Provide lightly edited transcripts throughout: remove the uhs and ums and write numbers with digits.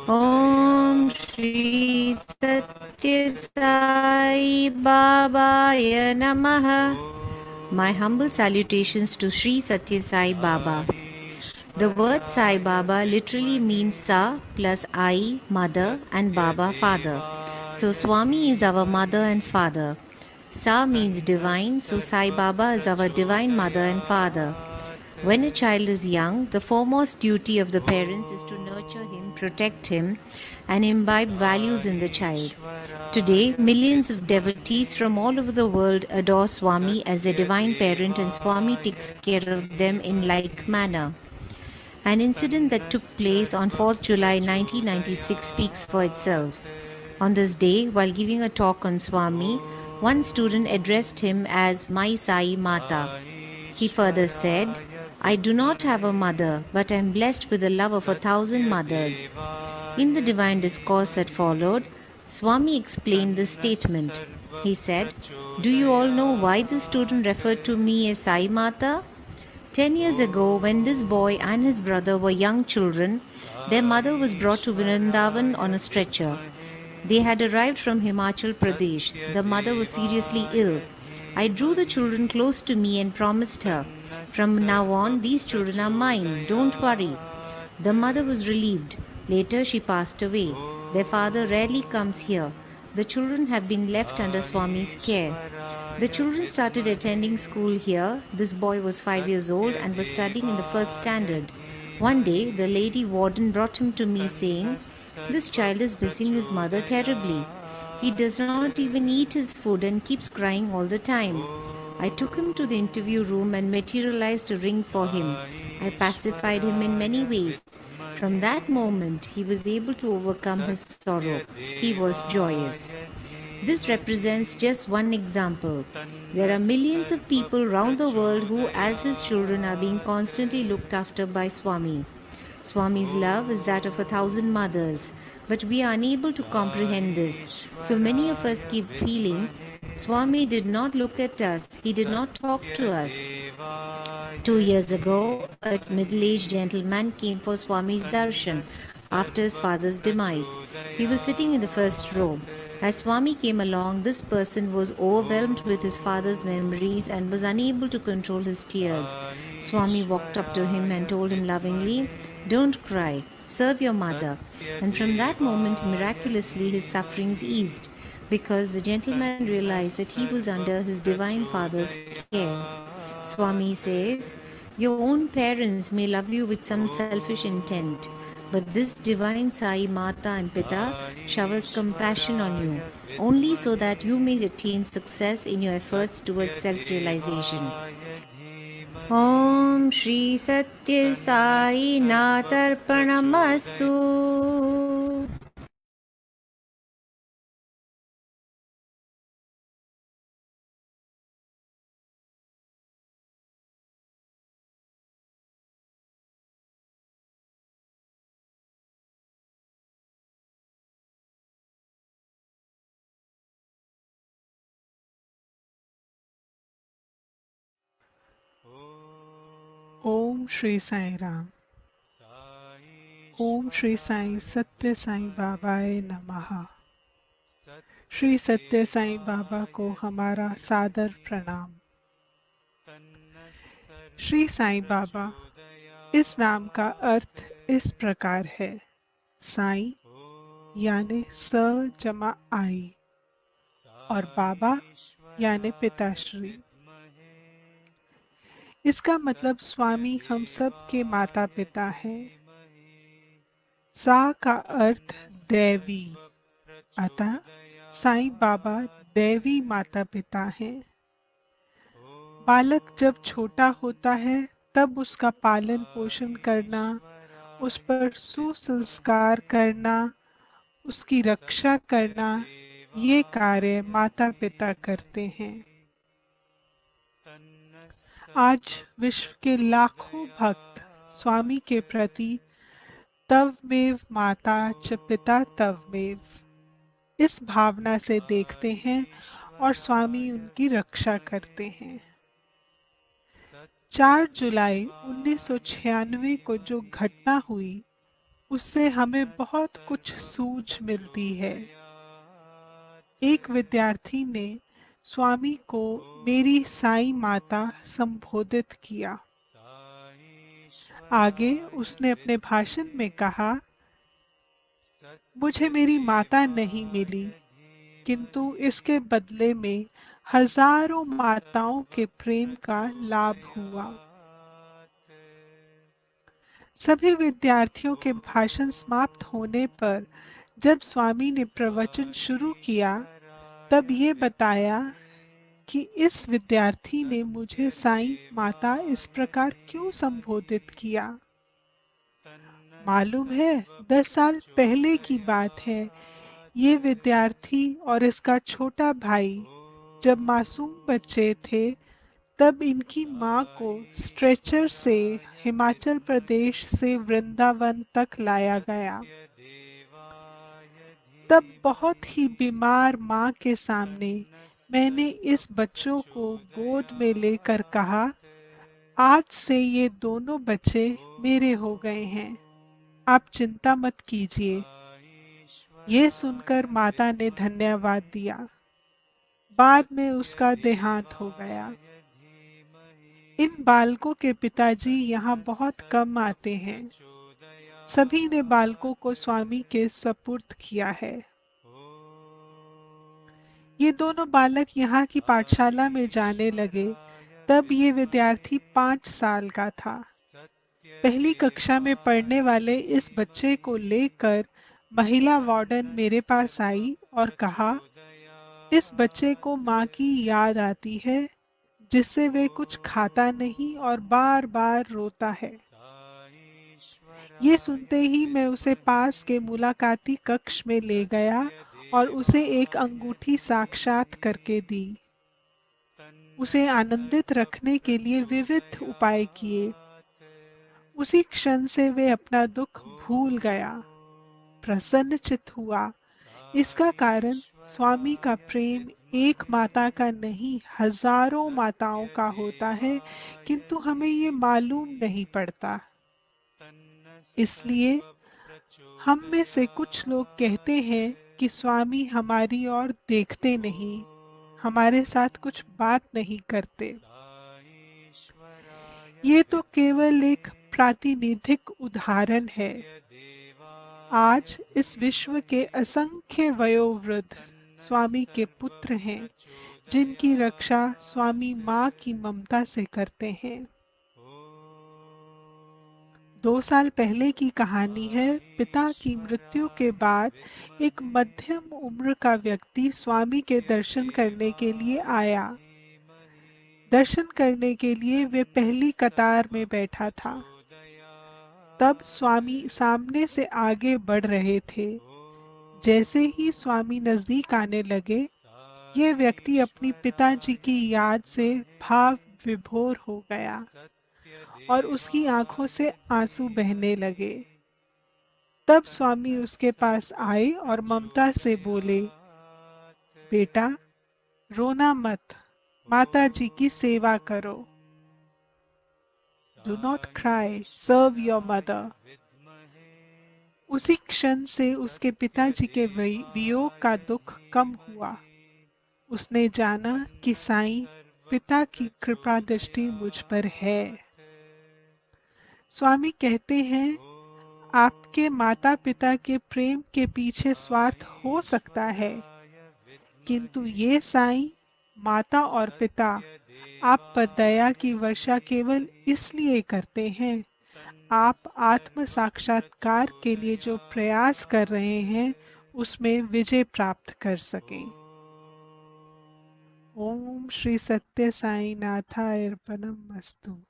Om Shri Satya Sai Babaya Namaha. My humble salutations to Shri Satya Sai Baba. The word Sai Baba literally means Sa plus I, mother, and Baba, father. So Swami is our mother and father. Sa means divine, so Sai Baba is our divine mother and father. When a child is young, the foremost duty of the parents is to nurture him, protect him, and imbibe values in the child. Today, millions of devotees from all over the world adore Swami as their divine parent, and Swami takes care of them in like manner. An incident that took place on 4th July 1996 speaks for itself. On this day, while giving a talk on Swami, one student addressed him as My Sai Mata. He further said, I do not have a mother, but I am blessed with the love of 1,000 mothers. In the divine discourse that followed, Swami explained this statement. He said, Do you all know why this student referred to me as Sai Mata? 10 years ago, when this boy and his brother were young children, their mother was brought to Vrindavan on a stretcher. They had arrived from Himachal Pradesh. The mother was seriously ill. I drew the children close to me and promised her, From now on, these children are mine. Don't worry. The mother was relieved. Later, she passed away. Their father rarely comes here. The children have been left under Swami's care. The children started attending school here. This boy was 5 years old and was studying in the first standard. One day, the lady warden brought him to me saying, This child is missing his mother terribly. He does not even eat his food and keeps crying all the time. I took him to the interview room and materialized a ring for him. I pacified him in many ways. From that moment, he was able to overcome his sorrow. He was joyous. This represents just one example. There are millions of people around the world who, as his children, are being constantly looked after by Swami. Swami's love is that of 1,000 mothers, but we are unable to comprehend this. So many of us keep feeling, Swami did not look at us, he did not talk to us. 2 years ago, a middle-aged gentleman came for Swami's darshan after his father's demise. He was sitting in the first row. As Swami came along, this person was overwhelmed with his father's memories and was unable to control his tears. Swami walked up to him and told him lovingly, Don't cry, serve your mother. And from that moment, miraculously, his sufferings eased, because the gentleman realized that he was under his divine father's care. Swami says, Your own parents may love you with some selfish intent, but this divine Sai Mata and Pita showers compassion on you, only so that you may attain success in your efforts towards self-realization. Om Shri Satya Sai Natarpanamastu. ओम श्री साई राम। ओम श्री साई सत्य साई बाबाए नमः। श्री सत्य साई बाबा को हमारा सादर प्रणाम। श्री साई बाबा, इस नाम का अर्थ इस प्रकार है। साई यानी स जमा आई और बाबा यानी पिताश्री। इसका मतलब स्वामी हम सब के माता पिता हैं। सा का अर्थ दैवी, अतः साईं बाबा दैवी माता पिता हैं। बालक जब छोटा होता है तब उसका पालन पोषण करना, उस पर सुसंस्कार करना, उसकी रक्षा करना, ये कार्य माता पिता करते हैं। आज विश्व के लाखों भक्त स्वामी के प्रति तवमेव माता च पिता तवमेव इस भावना से देखते हैं और स्वामी उनकी रक्षा करते हैं। 4 जुलाई 1996 को जो घटना हुई उससे हमें बहुत कुछ सूझ मिलती है। एक विद्यार्थी ने स्वामी को मेरी साईं माता संबोधित किया। आगे उसने अपने भाषण में कहा, मुझे मेरी माता नहीं मिली, किंतु इसके बदले में हजारों माताओं के प्रेम का लाभ हुआ। सभी विद्यार्थियों के भाषण समाप्त होने पर जब स्वामी ने प्रवचन शुरू किया, तब ये बताया कि इस विद्यार्थी ने मुझे साईं माता इस प्रकार क्यों संबोधित किया। मालूम है, 10 साल पहले की बात है। ये विद्यार्थी और इसका छोटा भाई जब मासूम बच्चे थे, तब इनकी माँ को स्ट्रेचर से हिमाचल प्रदेश से वृंदावन तक लाया गया। तब बहुत ही बीमार माँ के सामने मैंने इस बच्चों को गोद में लेकर कहा, आज से ये दोनों बच्चे मेरे हो गए हैं, आप चिंता मत कीजिए। ये सुनकर माता ने धन्यवाद दिया। बाद में उसका देहांत हो गया। इन बालकों के पिताजी यहाँ बहुत कम आते हैं। सभी ने बालकों को स्वामी के सुपुर्द किया है। ये दोनों बालक यहाँ की पाठशाला में जाने लगे, तब ये विद्यार्थी 5 साल का था। पहली कक्षा में पढ़ने वाले इस बच्चे को लेकर महिला वार्डन मेरे पास आई और कहा, इस बच्चे को माँ की याद आती है, जिससे वे कुछ खाता नहीं और बार बार रोता है। ये सुनते ही मैं उसे पास के मुलाकाती कक्ष में ले गया और उसे एक अंगूठी साक्षात करके दी। उसे आनंदित रखने के लिए विविध उपाय किए। उसी क्षण से वे अपना दुख भूल गया, प्रसन्नचित्त हुआ। इसका कारण स्वामी का प्रेम एक माता का नहीं, हजारों माताओं का होता है, किंतु हमें ये मालूम नहीं पड़ता। इसलिए हम में से कुछ लोग कहते हैं कि स्वामी हमारी ओर देखते नहीं, हमारे साथ कुछ बात नहीं करते। ये तो केवल एक प्रातिनिधिक उदाहरण है। आज इस विश्व के असंख्य वयोवृद्ध स्वामी के पुत्र हैं, जिनकी रक्षा स्वामी माँ की ममता से करते हैं। 2 साल पहले की कहानी है। पिता की मृत्यु के बाद एक मध्यम उम्र का व्यक्ति स्वामी के दर्शन करने के लिए आया। दर्शन करने के लिए वे पहली कतार में बैठा था। तब स्वामी सामने से आगे बढ़ रहे थे। जैसे ही स्वामी नजदीक आने लगे, ये व्यक्ति अपनी पिताजी की याद से भाव विभोर हो गया और उसकी आंखों से आंसू बहने लगे। तब स्वामी उसके पास आए और ममता से बोले, बेटा रोना मत, माता जी की सेवा करो। Do not cry, serve your mother. उसी क्षण से उसके पिताजी के वियोग का दुख कम हुआ। उसने जाना कि साईं पिता की कृपा दृष्टि मुझ पर है। स्वामी कहते हैं, आपके माता पिता के प्रेम के पीछे स्वार्थ हो सकता है, किंतु ये साईं माता और पिता आप पर दया की वर्षा केवल इसलिए करते हैं, आप आत्म साक्षात्कार के लिए जो प्रयास कर रहे हैं उसमें विजय प्राप्त कर सकें। ओम श्री सत्य साई नाथाय अर्पणमस्तु।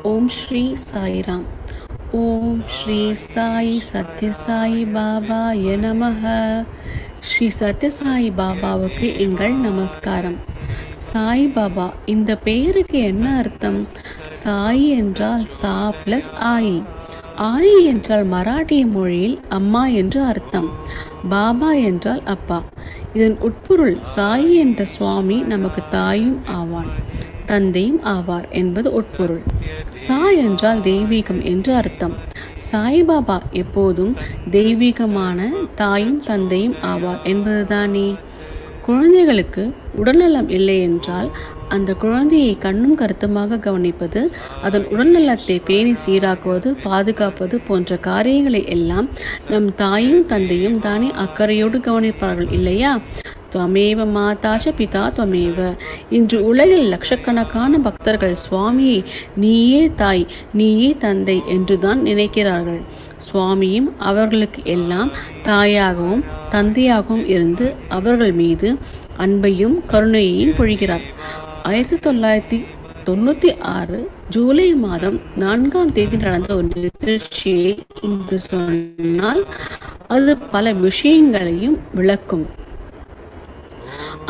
ओम श्री साई राम। ओम श्री साई सत्य साई बाबाय நமஹ। ஸ்ரீ சத்ய சாய் பாபாவுக்கு எங்கள் நமஸ்காரம். சாய் பாபா, இந்த பெயருக்கு என்ன அர்த்தம்? சாய் என்றால் சா பிளஸ் ஆயி, ஆயி என்றால் மராட்டிய மொழியில் அம்மா என்று அர்த்தம். பாபா என்றால் அப்பா. இதன் உட்பொருள் சாயி என்ற சுவாமி நமக்கு தாயும் ஆவான், தந்தையும் ஆவார் என்பது உட்பொருள். சாய் என்றால் தெய்வீகம் என்று அர்த்தம். சாய்பாபா எப்போதும் தெய்வீகமான தாயும் தந்தையும் ஆவார் என்பதுதானே. குழந்தைகளுக்கு உடல்நலம் இல்லை என்றால் அந்த குழந்தையை கண்ணும் கருத்துமாக கவனிப்பது, அதன் உடல்நலத்தை பேணி சீராக்குவது, பாதுகாப்பது போன்ற காரியங்களை எல்லாம் நம் தாயும் தந்தையும் தானே அக்கறையோடு கவனிப்பார்கள் இல்லையா? துவமேவ மாதாச்ச பிதா துவமேவ. இன்று உலகில் லட்சக்கணக்கான பக்தர்கள் சுவாமியை நீயே தாய், நீயே தந்தை என்றுதான் நினைக்கிறார்கள். சுவாமியும் அவர்களுக்கு எல்லாம் தாயாகவும் தந்தையாகவும் இருந்து அவர்கள் மீது அன்பையும் கருணையையும் பொழிகிறார். 1996 ஜூலை மாதம் 4ஆம் தேதி நடந்த ஒரு நிகழ்ச்சியை இங்கு சொன்னால் அது பல விஷயங்களையும் விளக்கும்.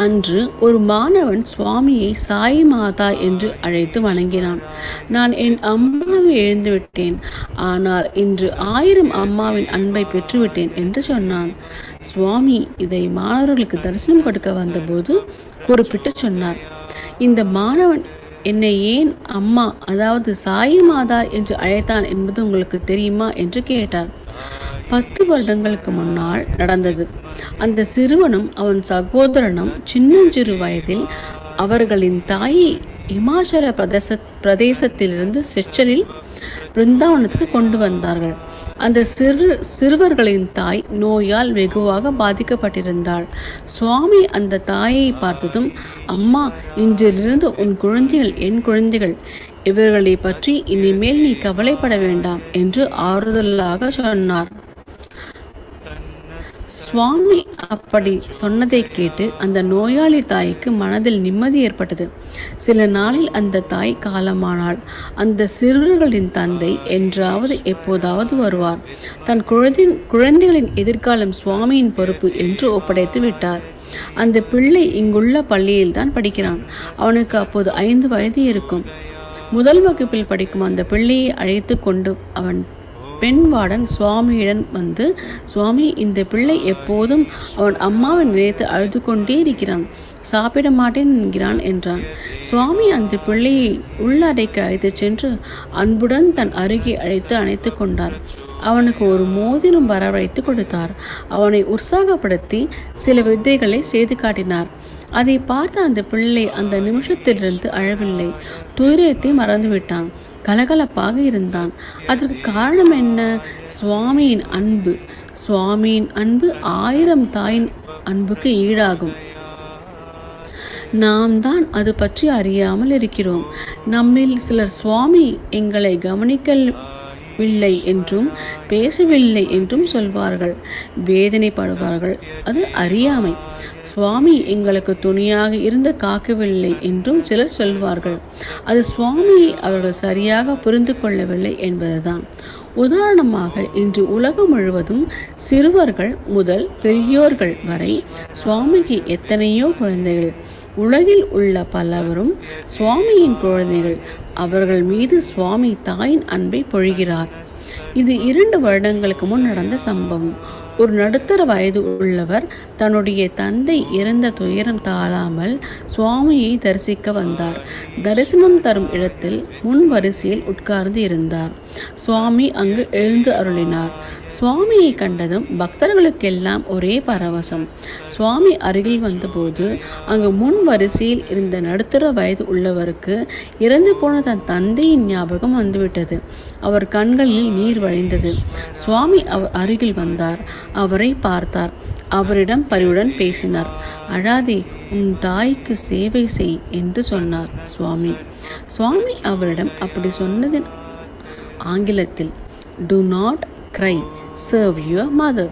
அன்று ஒரு மாணவன் சுவாமியை சாய் மாதா என்று அழைத்து வணங்கினான். நான் என் அம்மாவை இழந்துவிட்டேன், ஆனால் இன்று 1000 அம்மாவின் அன்பை பெற்றுவிட்டேன் என்று சொன்னான். சுவாமி இதை மாணவர்களுக்கு தரிசனம் கொடுக்க வந்தபோது குறிப்பிட்டு சொன்னார். இந்த மாணவன் என்னை ஏன் அம்மா, அதாவது சாய் மாதா என்று அழைத்தான் என்பது உங்களுக்கு தெரியுமா என்று கேட்டார். 10 வருடங்களுக்கு முன்னால் நடந்தது. அந்த சிறுவனும் அவன் சகோதரனும் சின்னஞ்சிறு வயதில் அவர்களின் தாயை இமாச்சல பிரதேசத்திலிருந்து செச்சரில் பிருந்தாவனத்துக்கு கொண்டு வந்தார்கள். அந்த சிறுவர்களின் தாய் நோயால் வெகுவாக பாதிக்கப்பட்டிருந்தாள். சுவாமி அந்த தாயை பார்த்ததும், அம்மா, இன்றிலிருந்து உன் குழந்தைகள் என் குழந்தைகள், இவர்களை பற்றி இனிமேல் நீ கவலைப்பட வேண்டாம் என்று ஆறுதலாக சொன்னார். சுவாமி அப்படி சொன்னதை கேட்டு அந்த நோயாளி தாய்க்கு மனதில் நிம்மதி ஏற்பட்டது. சில நாளில் அந்த தாய் காலமானாள். அந்த சிறுவர்களின் தந்தை என்றாவது எப்போதாவது வருவார். தன் குழந்தைகளின் எதிர்காலம் சுவாமியின் பொறுப்பு என்று ஒப்படைத்து விட்டார். அந்த பிள்ளை இங்குள்ள பள்ளியில் தான் படிக்கிறான். அவனுக்கு அப்போது 5 வயது இருக்கும். முதல் வகுப்பில் படிக்கும் அந்த பிள்ளையை அழைத்து கொண்டு அவன் பெண் வார்டன் சுவாமியிடம் வந்து, சுவாமி, இந்த பிள்ளை எப்போதும் அவன் அம்மாவை நினைத்து அழுது கொண்டே இருக்கிறான், சாப்பிட மாட்டேன் என்கிறான் என்றான். சுவாமி அந்த பிள்ளையை உள்ளறைக்கு அழைத்து சென்று அன்புடன் தன் அருகே அணைத்து கொண்டார். அவனுக்கு ஒரு மோதிரம் வரவழைத்து கொடுத்தார். அவனை உற்சாகப்படுத்தி சில வித்தைகளை செய்து காட்டினார். அதை பார்த்த அந்த பிள்ளை அந்த நிமிஷத்திலிருந்து அழவில்லை, துயரத்தை மறந்துவிட்டான், கலகலப்பாக இருந்தான். அதற்கு காரணம் என்ன? சுவாமியின் அன்பு. சுவாமியின் அன்பு 1000 தாயின் அன்புக்கு ஈடாகும். நாம் தான் அது பற்றி அறியாமல் இருக்கிறோம். நம்மில் சிலர் சுவாமி எங்களை கவனிக்கவில்லை என்றும் பேசவில்லை என்றும் சொல்வார்கள், வேதனைப்படுவார்கள். அது அறியாமை. சுவாமி எங்களுக்கு துணையாக இருந்து காக்கவில்லை என்றும் சிலர் சொல்வார்கள். அது சுவாமியை அவர்கள் சரியாக புரிந்து கொள்ளவில்லை என்பதுதான். உதாரணமாக, இன்று உலகம் முழுவதும் சிறுவர்கள் முதல் பெரியோர்கள் வரை சுவாமிக்கு எத்தனையோ குழந்தைகள். உலகில் உள்ள பலவரும் சுவாமியின் குழந்தைகள். அவர்கள் மீது சுவாமி தாயின் அன்பை பொழிகிறார். இது 2 வருடங்களுக்கு முன் நடந்த சம்பவம். ஒரு நடுத்தர வயது உள்ளவர் தன்னுடைய தந்தை இறந்த துயரம் தாழாமல் சுவாமியை தரிசிக்க வந்தார். தரிசனம் தரும் இடத்தில் முன் வரிசையில் உட்கார்ந்து இருந்தார். சுவாமி அங்கு எழுந்து அருளினார். சுவாமியை கண்டதும் பக்தர்களுக்கெல்லாம் ஒரே பரவசம். சுவாமி அருகில் வந்தபோது அங்கு முன் வரிசையில் இருந்த நடுத்தர வயது உள்ளவருக்கு இறந்து போன தன் தந்தையின் ஞாபகம் வந்துவிட்டது. அவர் கண்களில் நீர் வழிந்தது. சுவாமி அவர் அருகில் வந்தார். அவரை பார்த்தார். அவரிடம் பரிவுடன் பேசினார். அழாதே, உன் தாய்க்கு சேவை செய் என்று சொன்னார் சுவாமி. சுவாமி அவரிடம் அப்படி சொன்னதின் ஆங்கிலத்தில், do not cry, serve your mother.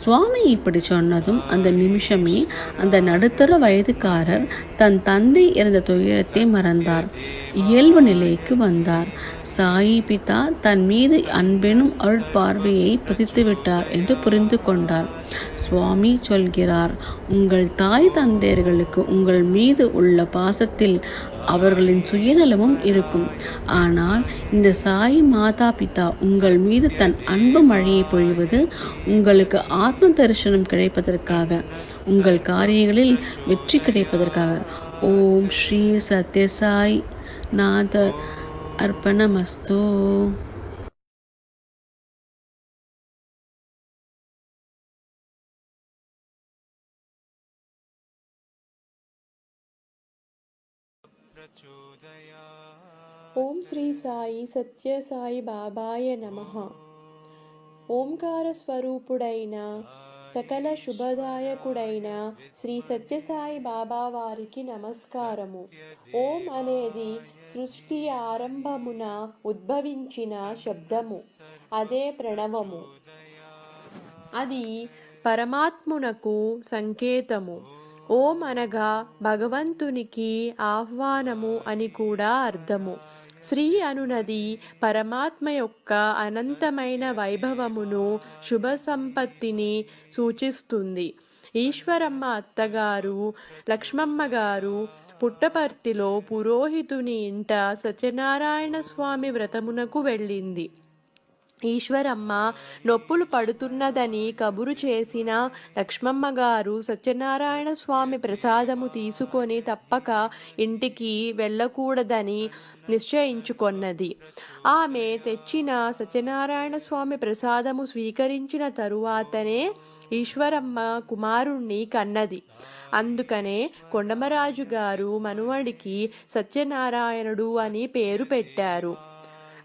சுவாமி இப்படி சொன்னதும் அந்த நிமிஷமே அந்த நடுத்தர வயதுக்காரர் தன் தந்தை இறந்த துயரத்தை மறந்தார். இயல்பு நிலைக்கு வந்தார். சாயி பிதா தன் மீது அன்பெனும் அருட்பார்வையை பதித்து விட்டார் என்று புரிந்து கொண்டார். சுவாமி சொல்கிறார், உங்கள் தாய் தந்தையர்களுக்கு உங்கள் மீது உள்ள பாசத்தில் அவர்களின் சுயநலமும் இருக்கும். ஆனால் இந்த சாய் மாதா பிதா உங்கள் மீது தன் அன்பு மழையை பொழிவது உங்களுக்கு ஆத்ம தரிசனம் கிடைப்பதற்காக, உங்கள் காரியங்களில் வெற்றி கிடைப்பதற்காக. ஓம் ஸ்ரீ சத்யசாய் நாத அர்ப்பணமஸ்து. ఓం శ్రీ సాయి సత్య సాయి బాబాయ నమః. ఓంకార స్వరూపుడైన సకల శుభదాయకుడైన శ్రీ సత్యసాయి బాబా వారికి నమస్కారము. ఓం అనేది సృష్టి ఆరంభమున ఉద్భవించిన శబ్దము, అదే ప్రణవము. అది పరమాత్మునకు సంకేతము. ఓం అనగా భగవంతునికి ఆహ్వానము అని కూడా అర్థము. శ్రీ అనునది పరమాత్మ యొక్క అనంతమైన వైభవమును, శుభ సంపత్తిని సూచిస్తుంది. ఈశ్వరమ్మ అత్తగారు లక్ష్మమ్మ గారు పుట్టపర్తిలో పురోహితుని ఇంట సత్యనారాయణ స్వామి వ్రతమునకు వెళ్ళింది. ఈశ్వరమ్మ నొప్పులు పడుతున్నదని కబురు చేసిన లక్ష్మమ్మ గారు సత్యనారాయణ స్వామి ప్రసాదము తీసుకొని తప్పక ఇంటికి వెళ్ళకూడదని నిశ్చయించుకొన్నది. ఆమె తెచ్చిన సత్యనారాయణ స్వామి ప్రసాదము స్వీకరించిన తరువాతనే ఈశ్వరమ్మ కుమారుణ్ణి కన్నది. అందుకనే కొండమరాజు గారు మనువడికి సత్యనారాయణుడు అని పేరు పెట్టారు.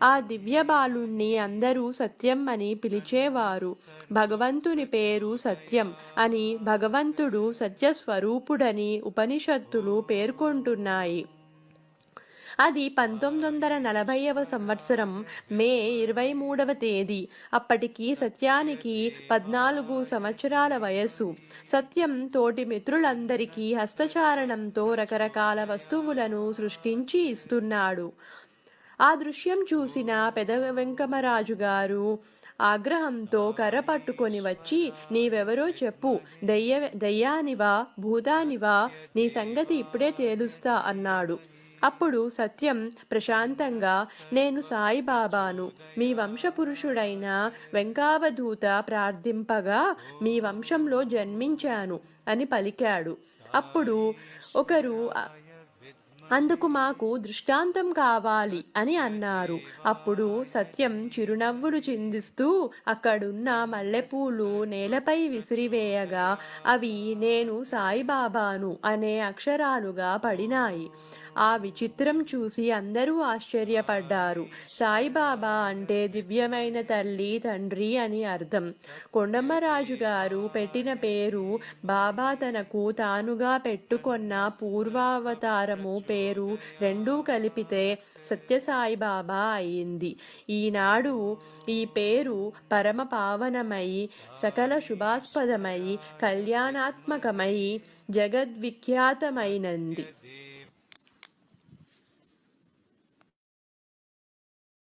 ఆ దివ్య బాలుణ్ణి అందరూ సత్యం అని పిలిచేవారు. భగవంతుని పేరు సత్యం అని, భగవంతుడు సత్యస్వరూపుడని ఉపనిషత్తులు పేర్కొంటున్నాయి. అది 1940వ సంవత్సరం మే 23వ తేదీ. అప్పటికి సత్యానికి 14 సంవత్సరాల వయస్సు. సత్యం తోటి మిత్రులందరికీ హస్తచారణంతో రకరకాల వస్తువులను సృష్టించి ఇస్తున్నాడు. ఆ దృశ్యం చూసిన పెద వెంకమరాజు గారు ఆగ్రహంతో కర్ర పట్టుకొని వచ్చి, నీవెవరో చెప్పు, దయ్యానివా భూతానివా, నీ సంగతి ఇప్పుడే తేలుస్తా అన్నాడు. అప్పుడు సత్యం ప్రశాంతంగా, నేను సాయిబాబాను, మీ వంశపురుషుడైన వెంకావధూత ప్రార్థింపగా మీ వంశంలో జన్మించాను అని పలికాడు. అప్పుడు ఒకరు, అందుకు మాకు దృష్టాంతం కావాలి అని అన్నారు. అప్పుడు సత్యం చిరునవ్వులు చిందిస్తూ అక్కడున్న మల్లెపూలు నేలపై విసిరివేయగా అవి నేను సాయిబాబాను అనే అక్షరాలుగా పడినాయి. ఆ విచిత్రం చూసి అందరూ ఆశ్చర్యపడ్డారు. సాయిబాబా అంటే దివ్యమైన తల్లి తండ్రి అని అర్థం. కొండమ్మరాజు గారు పెట్టిన పేరు బాబా తనకు తానుగా పెట్టుకొన్న పూర్వావతారము పేరు రెండూ కలిపితే సత్యసాయిబాబా అయింది. ఈనాడు ఈ పేరు పరమ పావనమై, సకల శుభాస్పదమై, కళ్యాణాత్మకమై, జగద్విఖ్యాతమైనంది.